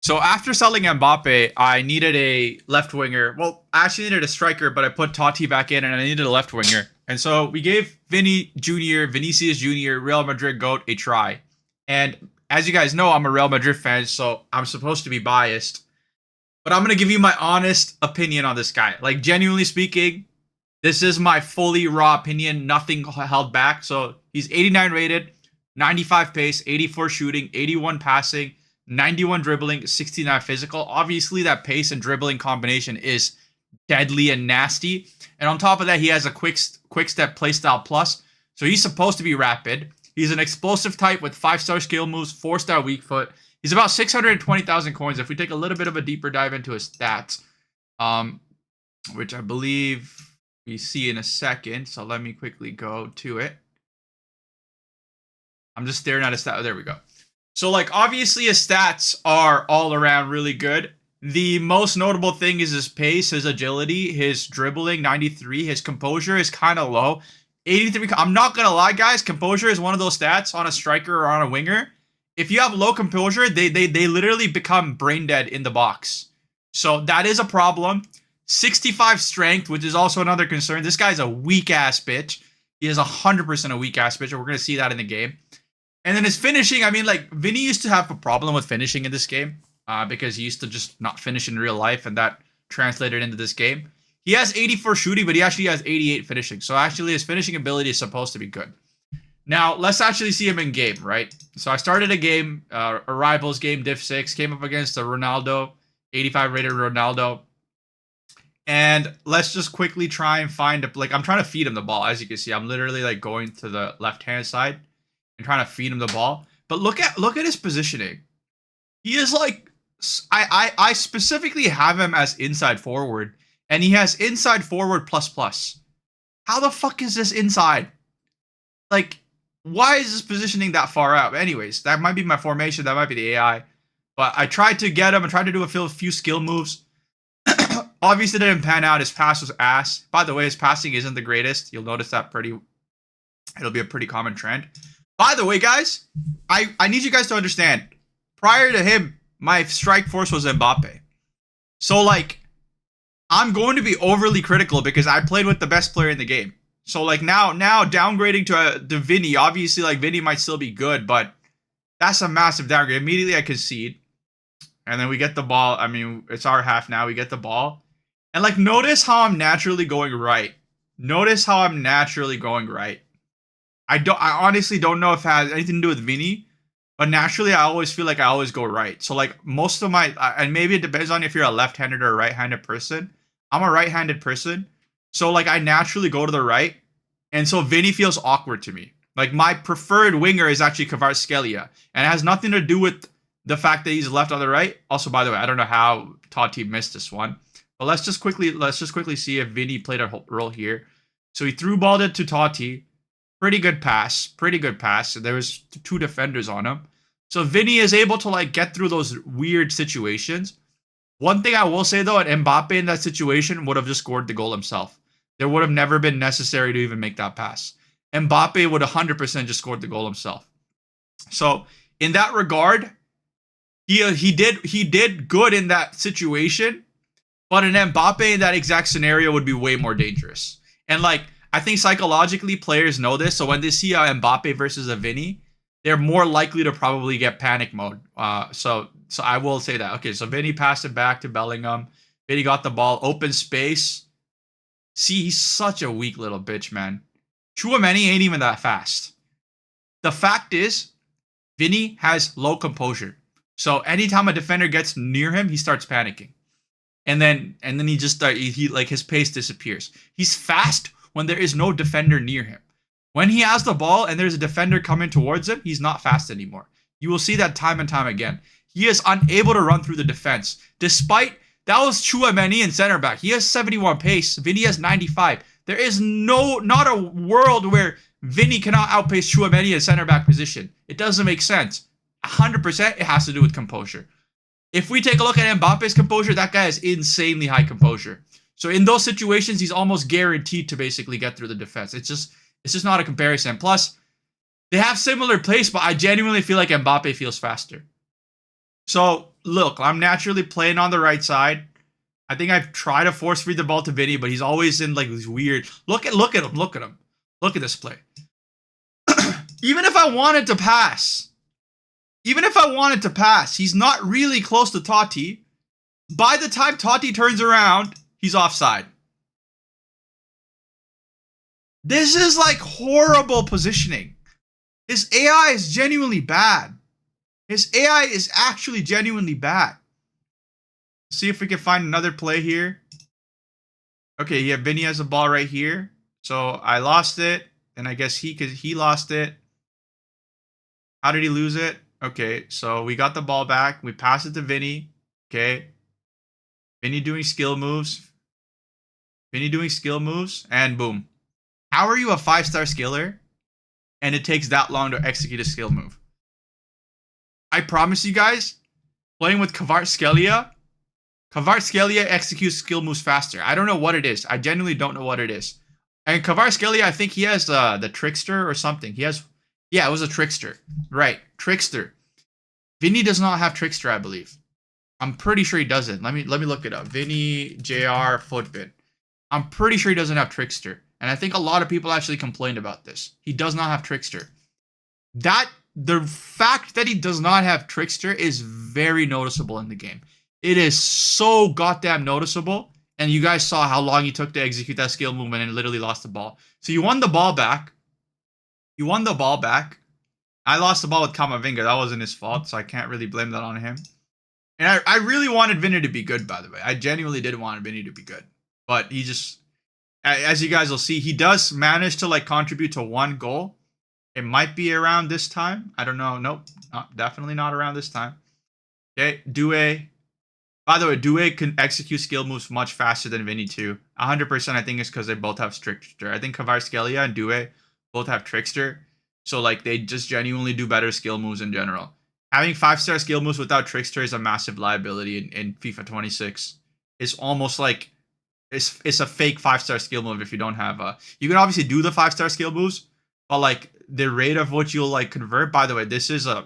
So after selling Mbappe, I needed a left winger. Well, I actually needed a striker, but I put Totti back in, and I needed a left winger. And so we gave Vinicius Junior, Real Madrid GOAT, a try. And as you guys know, I'm a Real Madrid fan, so I'm supposed to be biased. But I'm gonna give you my honest opinion on this guy. Like genuinely speaking, this is my fully raw opinion, nothing held back. So he's 89 rated, 95 pace, 84 shooting, 81 passing, 91 dribbling, 69 physical. Obviously, that pace and dribbling combination is deadly and nasty. And on top of that, he has a quick step playstyle plus. So he's supposed to be rapid. He's an explosive type with 5-star skill moves, 4-star weak foot. He's about 620,000 coins. If we take a little bit of a deeper dive into his stats, which I believe we see in a second. So let me quickly go to it. I'm just staring at his stat. Oh, there we go. So, like, obviously his stats are all around really good. The most notable thing is his pace, his agility, his dribbling, 93. His composure is kind of low. 83. I'm not going to lie, guys. Composure is one of those stats on a striker or on a winger. If you have low composure, they literally become brain dead in the box. So that is a problem. 65 strength, which is also another concern. This guy's a weak-ass bitch. He is 100% a weak-ass bitch, and we're going to see that in the game. And then his finishing, I mean, like, Vinny used to have a problem with finishing in this game because he used to just not finish in real life, and that translated into this game. He has 84 shooting, but he actually has 88 finishing. So actually, his finishing ability is supposed to be good. Now, let's actually see him in game, right? So I started a game, a Rivals game, Div 6, came up against a Ronaldo, 85 rated Ronaldo. And let's just quickly try and find, I'm trying to feed him the ball. As you can see, I'm literally, like, going to the left-hand side and trying to feed him the ball. But look at his positioning. He is like, I specifically have him as inside forward, and he has inside forward plus plus. How the fuck is this inside? Like, why is this positioning that far out? Anyways, that might be my formation, that might be the AI. But I tried to get him, I tried to do a few skill moves. Obviously didn't pan out. His pass was ass. By the way, his passing isn't the greatest. You'll notice that it'll be a pretty common trend. By the way, guys, I need you guys to understand. Prior to him, my strike force was Mbappe. So, like, I'm going to be overly critical because I played with the best player in the game. So, like, now downgrading to VINI, obviously, like, VINI might still be good, but that's a massive downgrade. Immediately, I concede. And then we get the ball. I mean, it's our half now. We get the ball. And, like, notice how I'm naturally going right. Notice how I'm naturally going right. I honestly don't know if it has anything to do with VINI, but naturally I always feel like I always go right. So like most of my, and maybe it depends on if you're a left-handed or a right-handed person. I'm a right-handed person. So like I naturally go to the right. And so VINI feels awkward to me. Like my preferred winger is actually Kvaratskhelia. And it has nothing to do with the fact that he's left on the right. Also, by the way, I don't know how Totti missed this one. But let's just quickly see if VINI played a role here. So he threw balled it to Totti. Pretty good pass. There was 2 defenders on him. So VINI is able to like get through those weird situations. One thing I will say though, Mbappe in that situation would have just scored the goal himself. There would have never been necessary to even make that pass. Mbappe would 100% just scored the goal himself. So in that regard, he did good in that situation, but an Mbappe in that exact scenario would be way more dangerous. And like I think psychologically players know this, so when they see a Mbappe versus a VINI, they're more likely to probably get panic mode. So I will say that. Okay, so VINI passed it back to Bellingham. VINI got the ball, open space. See, he's such a weak little bitch, man. Tchouaméni ain't even that fast. The fact is, VINI has low composure. So anytime a defender gets near him, he starts panicking. And then he just he like his pace disappears. He's fast when there is no defender near him. When he has the ball and there's a defender coming towards him, he's not fast anymore. You will see that time and time again. He is unable to run through the defense. Despite, that was Tchouaméni in center back. He has 71 pace. VINI has 95. There is not a world where VINI cannot outpace Tchouaméni in center back position. It doesn't make sense. 100% it has to do with composure. If we take a look at Mbappe's composure, that guy has insanely high composure. So in those situations, he's almost guaranteed to basically get through the defense. It's just not a comparison. Plus, they have similar pace, but I genuinely feel like Mbappe feels faster. So look, I'm naturally playing on the right side. I think I've tried to force feed the ball to Vinny, but he's always in like these weird. Look at him. Look at him. Look at this play. Even if I wanted to pass, he's not really close to Totti. By the time Totti turns around, he's offside. This is like horrible positioning. His AI is genuinely bad. His AI is actually genuinely bad. See if we can find another play here. Okay, yeah, Vinny has the ball right here. So I lost it, and I guess he lost it. How did he lose it? Okay, so we got the ball back. We pass it to Vinny. Okay. Vinny doing skill moves. And boom. How are you a 5-star skiller and it takes that long to execute a skill move? I promise you guys, playing with Kvaratskhelia executes skill moves faster. I don't know what it is. I genuinely don't know what it is. And Kvaratskhelia, I think he has the Trickster or something. Yeah, it was a Trickster. Right, Trickster. Vinny does not have Trickster, I believe. I'm pretty sure he doesn't. Let me look it up. Vinny JR Footbin. I'm pretty sure he doesn't have Trickster. And I think a lot of people actually complained about this. He does not have Trickster. The fact that he does not have Trickster is very noticeable in the game. It is so goddamn noticeable. And you guys saw how long he took to execute that skill movement and literally lost the ball. So you won the ball back. I lost the ball with Kamavinga. That wasn't his fault, so I can't really blame that on him. And I really wanted Vinny to be good, by the way. I genuinely did want Vinny to be good. But he just, as you guys will see, he does manage to like contribute to one goal. It might be around this time. I don't know. Nope. Definitely not around this time. Okay. Doué. By the way, Doué can execute skill moves much faster than Vinny too. 100% I think it's because they both have Trickster. I think Kvaratskhelia and Doué both have Trickster. So like they just genuinely do better skill moves in general. Having 5-star skill moves without Trickster is a massive liability in FIFA 26. It's almost like it's a fake 5-star skill move if you don't have you can obviously do the 5-star skill moves, but like the rate of which you'll like convert. By the way, this is a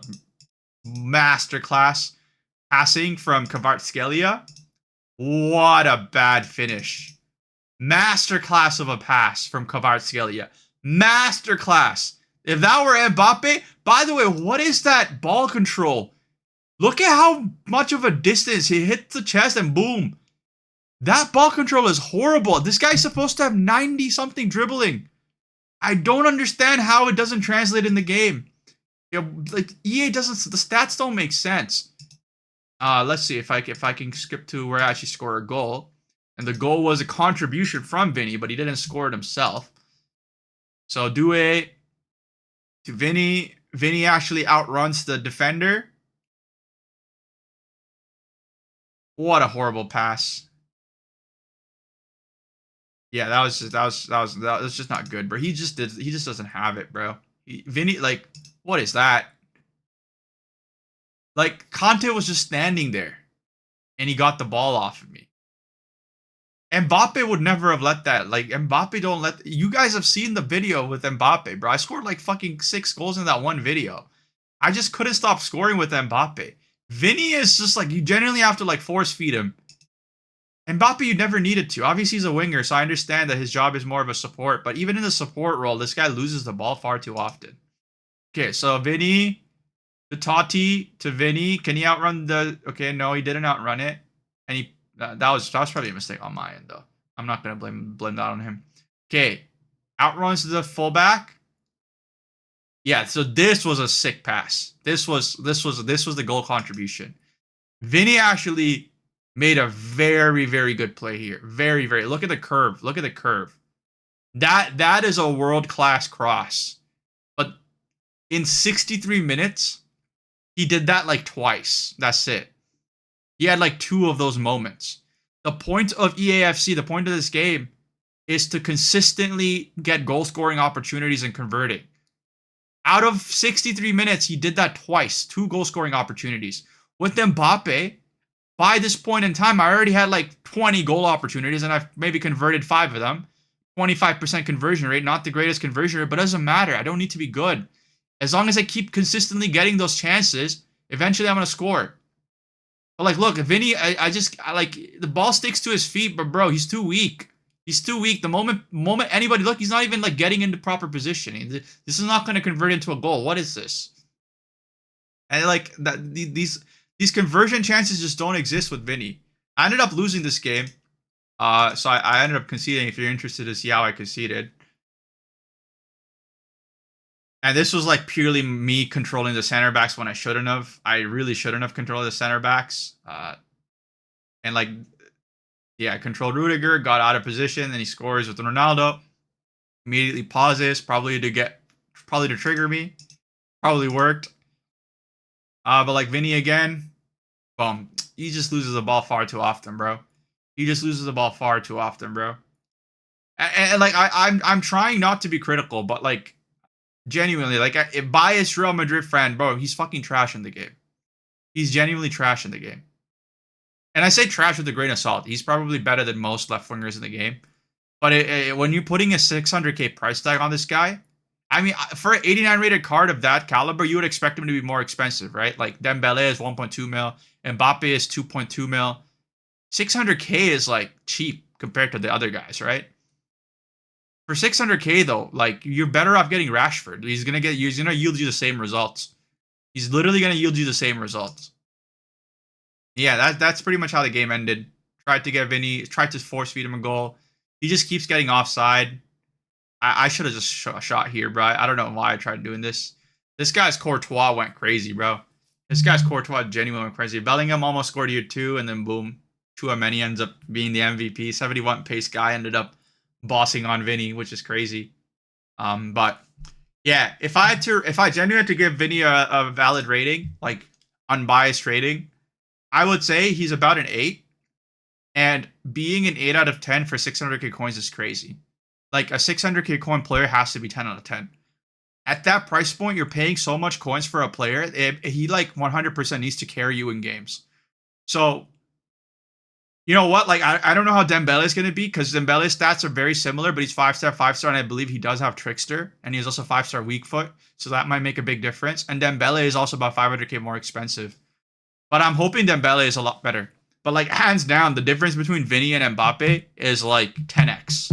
masterclass passing from Kvaratskhelia. What a bad finish. Masterclass of a pass from Kvaratskhelia. Masterclass. If that were Mbappe, by the way, what is that ball control? Look at how much of a distance he hit the chest and boom. That ball control is horrible. This guy's supposed to have 90-something dribbling. I don't understand how it doesn't translate in the game. You know, like EA doesn't, the stats don't make sense. Let's see if I can skip to where I actually score a goal. And the goal was a contribution from Vinny, but he didn't score it himself. So Doué to Vinny. Vinny actually outruns the defender. What a horrible pass. Yeah, that was just not good, bro. He just doesn't have it, bro. Vinny, like, what is that? Like, Conte was just standing there, and he got the ball off of me. Mbappe would never have let that. Like, Mbappe don't let. You guys have seen the video with Mbappe, bro. I scored like fucking 6 goals in that one video. I just couldn't stop scoring with Mbappe. Vinny is just like, you generally have to like force feed him. Mbappe, you never needed to. Obviously, he's a winger, so I understand that his job is more of a support. But even in the support role, this guy loses the ball far too often. Okay, so Vinny to Totti to Vinny. Can he outrun the... Okay, no, he didn't outrun it. And he that was probably a mistake on my end, though. I'm not going to blame that on him. Okay, outruns the fullback. Yeah, so this was a sick pass. This was the goal contribution. Vinny actually made a very, very good play here. Very, very. Look at the curve. Look at the curve. That is a world-class cross. But in 63 minutes, he did that like twice. That's it. He had like 2 of those moments. The point of EAFC, the point of this game, is to consistently get goal-scoring opportunities and converting. Out of 63 minutes, he did that twice. 2 goal-scoring opportunities. With Mbappe, by this point in time, I already had like 20 goal opportunities, and I've maybe converted 5 of them. 25% conversion rate, not the greatest conversion rate, but it doesn't matter. I don't need to be good. As long as I keep consistently getting those chances, eventually I'm going to score. But like, look, Vinny, I like the ball sticks to his feet, but bro, he's too weak. He's too weak. The moment anybody look, he's not even like getting into proper positioning. This is not going to convert into a goal. What is this? And like that, these conversion chances just don't exist with Vinny. I ended up losing this game. So I ended up conceding. If you're interested to see how I conceded. And this was like purely me controlling the center backs when I shouldn't have. I really shouldn't have controlled the center backs. And like, yeah, controlled Rudiger, got out of position, then he scores with Ronaldo. Immediately pauses, probably to trigger me. Probably worked. But like Vinny again, boom. He just loses the ball far too often, bro. He just loses the ball far too often, bro. And like I'm trying not to be critical, but like genuinely, like a biased Real Madrid fan, bro, he's fucking trash in the game. He's genuinely trash in the game. And I say trash with a grain of salt. He's probably better than most left wingers in the game. But when you're putting a 600k price tag on this guy, I mean, for an 89 rated card of that caliber, you would expect him to be more expensive, right? Like Dembele is 1.2 mil, Mbappe is 2.2 mil. 600k is like cheap compared to the other guys, right? For 600k though, like you're better off getting Rashford. He's gonna yield you the same results. He's literally gonna yield you the same results. Yeah, that's pretty much how the game ended. Tried to get Vinny, tried to force feed him a goal. He just keeps getting offside. I should have just shot here, bro. I don't know why I tried doing this. This guy's Courtois went crazy, bro. This guy's Courtois genuinely went crazy. Bellingham almost scored here too, and then boom. Chouameni ends up being the MVP. 71 pace guy ended up bossing on Vinny, which is crazy. But yeah, if I genuinely had to give Vinny a valid rating, like unbiased rating, I would say he's about an 8. And being an 8 out of 10 for 600k coins is crazy. Like a 600k coin player has to be 10 out of 10. At that price point, you're paying so much coins for a player. He like 100% needs to carry you in games. So, you know what? Like, I don't know how Dembele is going to be because Dembele's stats are very similar, but he's 5-star, 5-star, and I believe he does have Trickster, and he's also 5-star weak foot. So that might make a big difference. And Dembele is also about 500k more expensive. But I'm hoping Dembele is a lot better. But like, hands down, the difference between Vinny and Mbappe is like 10x.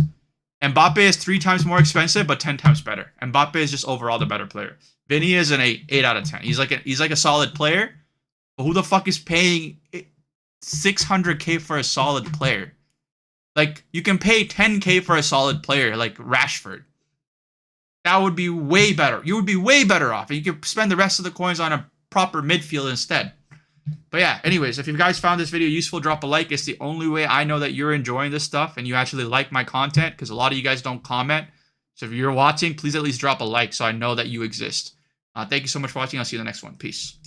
Mbappe is 3 times more expensive, but 10 times better. Mbappe is just overall the better player. Vinny is an 8 out of 10. He's like a solid player. But who the fuck is paying 600k for a solid player? Like, you can pay 10k for a solid player, like Rashford. That would be way better. You would be way better off. And you could spend the rest of the coins on a proper midfield instead. But yeah, anyways, if you guys found this video useful, drop a like. It's the only way I know that you're enjoying this stuff and you actually like my content, because a lot of you guys don't comment. So if you're watching, please at least drop a like so I know that you exist. Thank you so much for watching. I'll see you in the next one. Peace.